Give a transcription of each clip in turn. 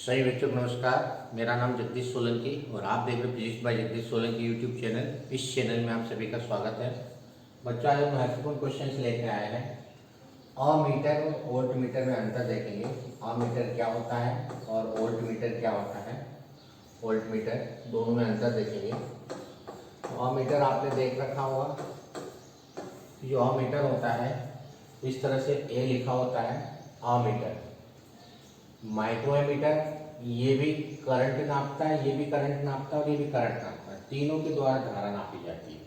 सही बच्चों को नमस्कार। मेरा नाम जगदीश सोलंकी और आप देख रहे physics bye Jagdish Solanki YouTube channel. इस चैनल में आप सभी का स्वागत है। बच्चों आज हम महत्वपूर्ण क्वेश्चन लेकर आए हैं। अमीटर और वोल्ट मीटर में अंतर देखेंगे। अमीटर क्या होता है और वोल्ट मीटर क्या होता है। वोल्ट मीटर दोनों में अंतर देखेंगे। अमीटर आपने देख रखा होगा। जो अमीटर होता है इस तरह से ए लिखा होता है अमीटर। माइक्रोमीटर ये भी करंट नापता है, ये भी करंट नापता है और ये भी करंट नापता है। तीनों के द्वारा धारा नापी जाती है।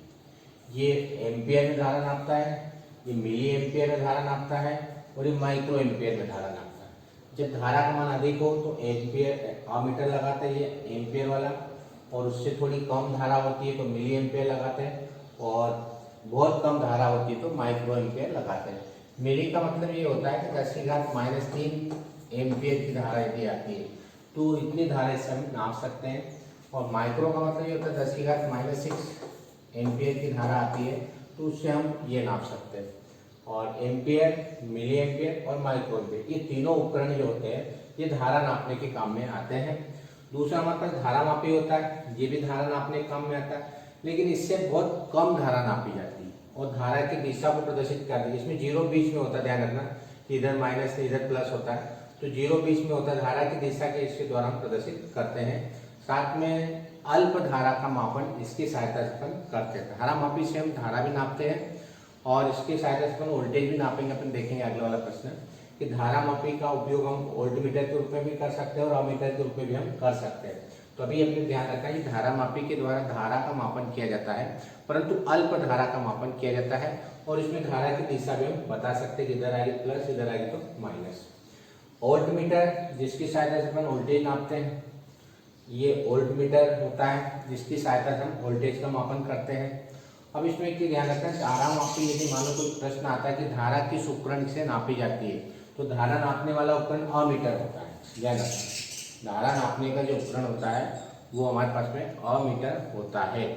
ये एम्पियर में धारा नापता है, ये मिली एम्पियर में धारा नापता है और ये माइक्रो एम्पियर में धारा नापता है। जब धारा का मान अधिक हो तो एम्पियर अमीटर लगाते हैं, ये एम्पियर वाला, और उससे थोड़ी कम धारा होती है तो मिली एम्पियर लगाते हैं, और बहुत कम धारा होती है तो माइक्रो एम्पियर लगाते हैं। मिली का मतलब ये होता है कि 10⁻³ एम्पियर की धारा यदि आती है तो इतनी धारा इससे हम नाप सकते हैं। और माइक्रो का मतलब ये होता है 10⁻⁶ एम्पियर की धारा आती है तो उससे हम ये नाप सकते हैं। और एम्पियर, मिली एम्पियर और माइक्रो एम्पियर ये तीनों उपकरण जो होते हैं ये धारा नापने के काम में आते हैं। दूसरा हमारे पास धारा मापी होता है, ये भी धारा नापने के काम में आता है, लेकिन इससे बहुत कम धारा नापी जाती है और धारा की दिशा को प्रदर्शित करती है। इसमें जीरो बीच में होता है, ध्यान रखना कि इधर माइनस इधर प्लस होता है, तो जीरो बीच में होता है। धारा की दिशा के इसके द्वारा हम प्रदर्शित करते हैं। साथ में अल्प धारा का मापन इसकी सहायता से हम करते हैं। धारा मापी से हम धारा भी नापते हैं और इसकी सहायता से हम वोल्टेज भी नापेंगे। अपन देखेंगे अगले वाला प्रश्न कि धारा मापी का उपयोग हम वोल्टमीटर के रूप में भी कर सकते हैं और अमीटर के रूप में भी हम कर सकते हैं। तो अभी अपने ध्यान रखना है कि धारा मापी के द्वारा धारा का मापन किया जाता है, परंतु अल्प धारा का मापन किया जाता है और इसमें धारा की दिशा भी हम बता सकते हैं कि इधर आएगी प्लस, इधर आएगी तो माइनस। वोल्टमीटर जिसकी सहायता से अपन वोल्टेज नापते हैं, ये वोल्टमीटर होता है जिसकी सहायता से हम वोल्टेज का मापन करते हैं। अब इसमें एक चीज ध्यान रखना है, धारा मापी यदि मान लो कोई प्रश्न आता है कि धारा किस उपकरण से नापी जाती है, तो धारा नापने वाला उपकरण अमीटर होता है। ध्यान रखना, धारा नापने का जो उपकरण होता है वो हमारे पास में अमीटर होता है।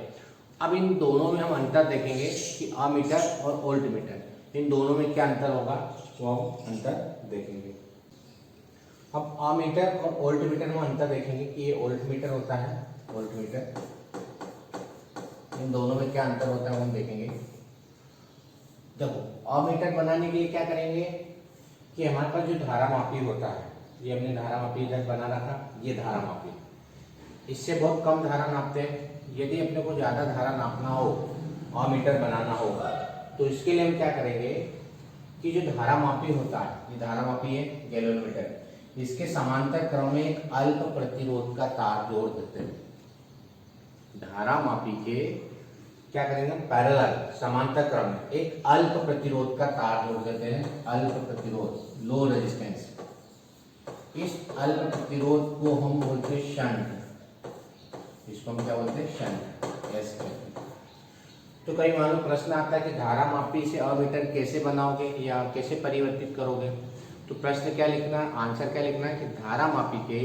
अब इन दोनों में हम अंतर देखेंगे कि अमीटर और वोल्टमीटर, इन दोनों में क्या अंतर होगा वो हम अंतर देखेंगे। अब अमीटर और वोल्टमीटर में अंतर देखेंगे कि ये वोल्टमीटर होता है, वोल्टमीटर, इन दोनों में क्या अंतर होता है वो हम देखेंगे। देखो अमीटर बनाने के लिए क्या करेंगे कि हमारे पास जो धारा मापी होता है, ये हमने धारा मापी इधर बना रखा, ये धारा मापी, इससे बहुत कम धारा नापते हैं। यदि अपने को ज्यादा धारा नापना हो, अमीटर बनाना हो, तो इसके लिए हम क्या करेंगे कि जो धारा मापी होता है, ये धारा मापी है गैलोमीटर, इसके समांतर क्रम में एक अल्प प्रतिरोध का तार जोड़ देते हैं। धारा मापी के क्या करेंगे, पैरेलल समांतर क्रम में एक अल्प प्रतिरोध का तार जोड़ देते हैं। अल्प प्रतिरोध, लो रेजिस्टेंस, इस अल्प प्रतिरोध को हम बोलते हैं शंट। इसको हम क्या बोलते हैं, शंट। यस, तो कई मान लो प्रश्न आता है कि धारा मापी से अमीटर कैसे बनाओगे या कैसे परिवर्तित करोगे, तो प्रश्न क्या लिखना है, आंसर क्या लिखना है कि धारा मापी के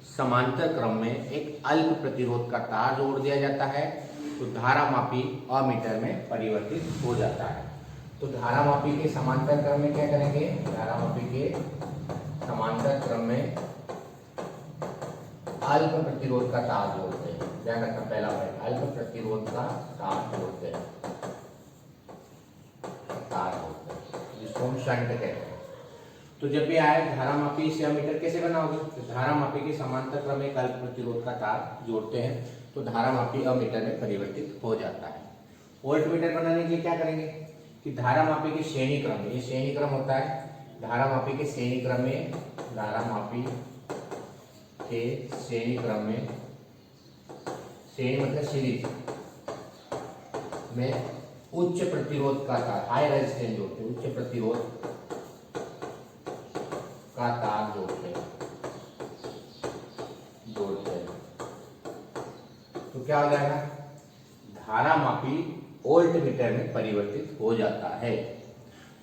समांतर क्रम में एक अल्प प्रतिरोध का तार जोड़ दिया जाता है तो धारा मापी अमीटर में परिवर्तित हो जाता है। तो धारा मापी के समांतर क्रम में क्या करेंगे, धारा मापी के समांतर क्रम में अल्प प्रतिरोध का तार जोड़ते हैं। ध्यान रखना, पहला पॉइंट, अल्प प्रतिरोध का तार जोड़ते हैं, तार जोड़ते हैं, जिसको हम शंट कहते हैं। तो जब भी आए धारा मापी से अमीटर कैसे बनाओगे, तो धारा मापी के समांतर क्रम में अल्प प्रतिरोध का तार जोड़ते हैं तो धारा मापी अमीटर में परिवर्तित हो जाता है। वोल्टमीटर बनाने के लिए क्या करेंगे कि धारा मापी के श्रेणी क्रम में, ये श्रेणी क्रम होता है, धारा मापी के श्रेणी क्रम में, धारा मापी के श्रेणी क्रम में, श्रेणी मतलब सीरीज में उच्च प्रतिरोध का तार, हाई रेजिस्टेंस जोड़ते हैं, उच्च प्रतिरोध का तार जोड़ते हैं। तो क्या हो जाएगा, धारा मापी वोल्टमीटर में परिवर्तित हो जाता है।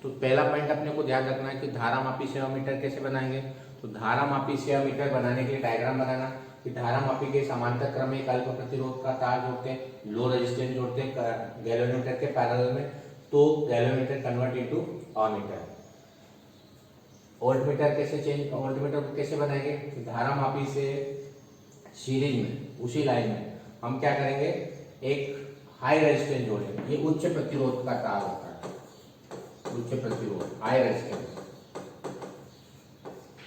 तो पहला पॉइंट अपने को ध्यान रखना है कि धारा मापी से अमीटर कैसे बनाएंगे। तो धारा मापी से अमीटर बनाने के लिए डायग्राम बनाना कि धारा मापी के समांतर क्रम में एक अल्प प्रतिरोध का तार जोड़ते हैं, लो रेजिस्टेंस जोड़ते हैं गैलोमीटर के पैरेलल में, तो galvanometer convert into ammeter. Voltmeter को कैसे बनाएंगे? धारा मापी से सीरीज में उसी लाइन में हम क्या करेंगे, एक हाई रेजिस्टेंस जोड़ेंगे। ये उच्च प्रतिरोध का तार होता है, उच्च प्रतिरोध, हाई रेजिस्टेंस,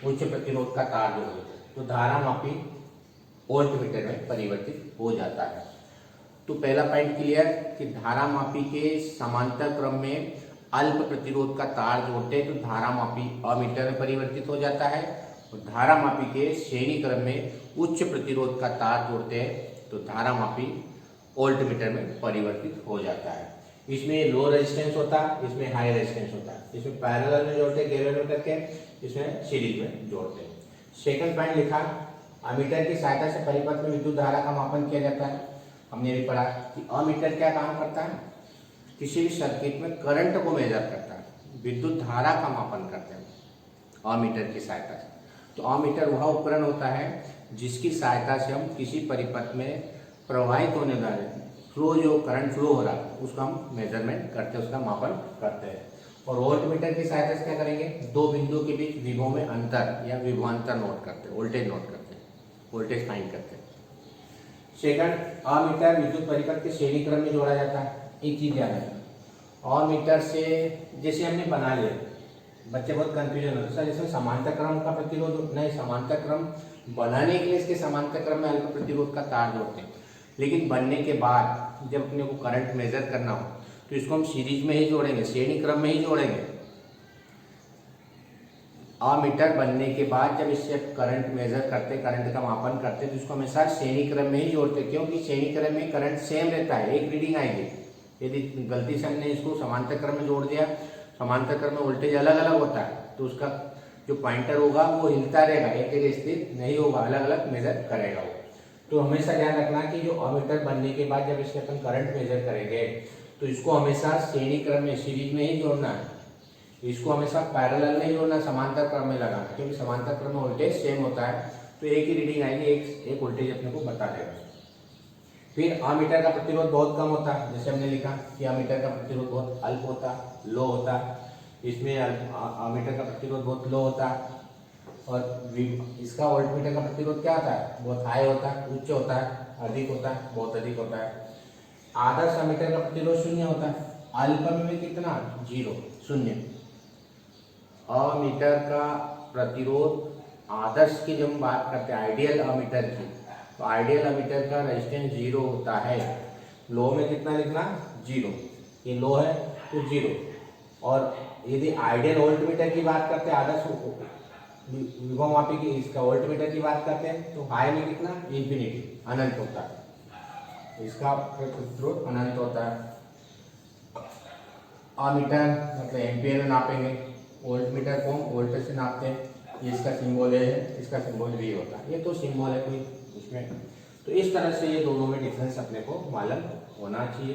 उच्च प्रतिरोध का तार जोड़ेंगे तो धारा मापी वोल्टमीटर में परिवर्तित हो जाता है। तो पहला पॉइंट क्लियर कि धारा मापी के समांतर क्रम में अल्प प्रतिरोध का तार जोड़ते हैं तो धारा मापी अमीटर में परिवर्तित हो जाता है, और धारा मापी के श्रेणी क्रम में उच्च प्रतिरोध का तार जोड़ते हैं तो धारा मापी वोल्टमीटर में परिवर्तित हो जाता है। इसमें लो रेजिस्टेंस होता है, इसमें हाई रेजिस्टेंस होता है, इसमें पैरेलल में जोड़ते हैं गैल्वेनोमीटर के, इसमें सीरीज में जोड़ते हैं। सेकंड पॉइंट लिखा, अमीटर की सहायता से परिपथ में विद्युत धारा का मापन किया जाता है। हमने भी पढ़ा कि अमीटर क्या काम करता है, किसी भी सर्किट में करंट को मेजर करता है, विद्युत धारा का मापन करते हैं अमीटर की सहायता से। तो अमीटर वह उपकरण होता है जिसकी सहायता से हम किसी परिपथ में प्रवाहित होने वाले फ्लो, जो करंट फ्लो हो रहा है उसका हम मेजरमेंट करते हैं, उसका मापन करते हैं। और वोल्टमीटर की सहायता से क्या करेंगे, दो बिंदुओं के बीच विभव में अंतर या विभवांतर नोट करते हैं, वोल्टेज नोट करते हैं, वोल्टेज फाइंड करते हैं। सेकंड, अमीटर विद्युत परिपथ के श्रेणी क्रम में जोड़ा जाता है। एक चीज याद है, अमीटर से जैसे हमने बना लिया, बच्चे बहुत कंफ्यूजन होते हैं सर इसमें समांतर क्रम का प्रतिरोध नहीं, समांतर क्रम बनाने के लिए इसके समांतर क्रम में अल्प प्रतिरोध का तार जोड़ते हैं, लेकिन बनने के बाद जब अपने को करंट मेजर करना हो तो इसको हम सीरीज में ही जोड़ेंगे, श्रेणी क्रम में ही जोड़ेंगे। अमीटर बनने के बाद जब इससे करंट मेजर करते, करंट का मापन करते तो इसको हमेशा श्रेणी क्रम में ही जोड़ते, क्योंकि श्रेणी क्रम में करंट सेम रहता है, एक रीडिंग आएगी। यदि गलती से हमने इसको समांतर क्रम में जोड़ दिया, समांतर क्रम में वोल्टेज अलग अलग होता है तो उसका जो पॉइंटर होगा वो हिलता रहेगा, एक जगह स्थिर नहीं होगा, अलग अलग मेजर करेगा वो। तो हमेशा ध्यान रखना कि जो अमीटर बनने के बाद जब इससे अपन करंट मेजर करेंगे तो इसको हमेशा श्रेणी क्रम में, सीरीज में ही जोड़ना है, इसको हमेशा पैरेलल नहीं जोड़ना, समांतर क्रम में लगाना, क्योंकि समांतर क्रम में वोल्टेज सेम होता है तो एक ही रीडिंग आएगी, एक वोल्टेज अपने को बता देगा। फिर अमीटर का प्रतिरोध बहुत कम होता है, जैसे हमने लिखा कि अमीटर का प्रतिरोध बहुत अल्प होता, लो होता, इसमें अमीटर का प्रतिरोध बहुत लो होता है, और इसका वोल्टमीटर का प्रतिरोध क्या होता है, बहुत हाई होता है, उच्च होता है, अधिक होता है, बहुत अधिक होता है। आदर्श अमीटर का प्रतिरोध शून्य होता है, अल्प में कितना, 0, शून्य। अमीटर का प्रतिरोध आदर्श की जब हम बात करते हैं आइडियल अमीटर की, तो आइडियल अमीटर का रेजिस्टेंस 0 होता है। लो में कितना लिखना, 0, ये लो है तो 0। और यदि आइडियल वोल्टमीटर की बात करते हैं, आदर्श विभव मापी की इसका वोल्टमीटर की बात करते हैं तो हाई में कितना, इंफिनिटी, अनंत होता है, इसका प्रतिरोध अनंत होता है। अमीटर मतलब एम्पियर में नापेंगे, वोल्टमीटर को वोल्टेज से नापते हैं, ये इसका सिंबल है, इसका सिंबल भी होता है, ये तो सिंबल है कोई इसमें। तो इस तरह से ये दोनों में डिफरेंस अपने को मालूम होना चाहिए।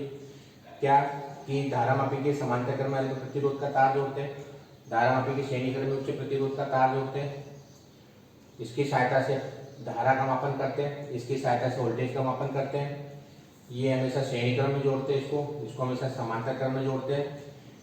क्या कि धारा मापी के समांतर क्रम में प्रतिरोध का तार जोड़ते हैं, धारा मापी के श्रेणी क्रम में उच्च प्रतिरोध का तार जोड़ते हैं, इसकी सहायता से धारा का मापन करते हैं, इसकी सहायता से वोल्टेज का मापन करते हैं। ये हमेशा श्रेणी क्रम में जोड़ते हैं, इसको हमेशा समांतर क्रम में जोड़ते हैं।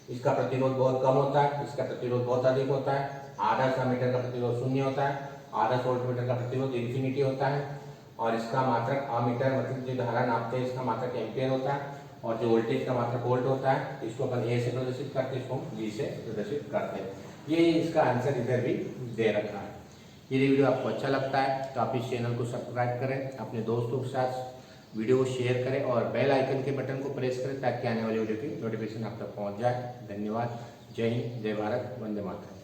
इसका प्रतिरोध बहुत कम होता है, इसका प्रतिरोध बहुत अधिक होता है। आदर्श अमीटर का प्रतिरोध शून्य होता है, आदर्श वोल्टमीटर का प्रतिरोध इन्फिनिटी होता है, और इसका मात्रक अमीटर मतलब जो धारा नापते हैं इसका मात्रक एम्पियर होता है, और जो वोल्टेज का मात्रक वोल्ट होता है इसको अपन ए से प्रदर्शित करते हैं, इसको बी से प्रदर्शित करते हैं। ये इसका आंसर इधर भी दे रखा है। यदि वीडियो आपको अच्छा लगता है तो आप इस चैनल को सब्सक्राइब करें, अपने दोस्तों के साथ वीडियो को शेयर करें और बेल आइकन के बटन को प्रेस करें ताकि आने वाली वीडियो की नोटिफिकेशन आप तक पहुंच जाए। धन्यवाद। जय हिंद, जय भारत, वंदे मातरम।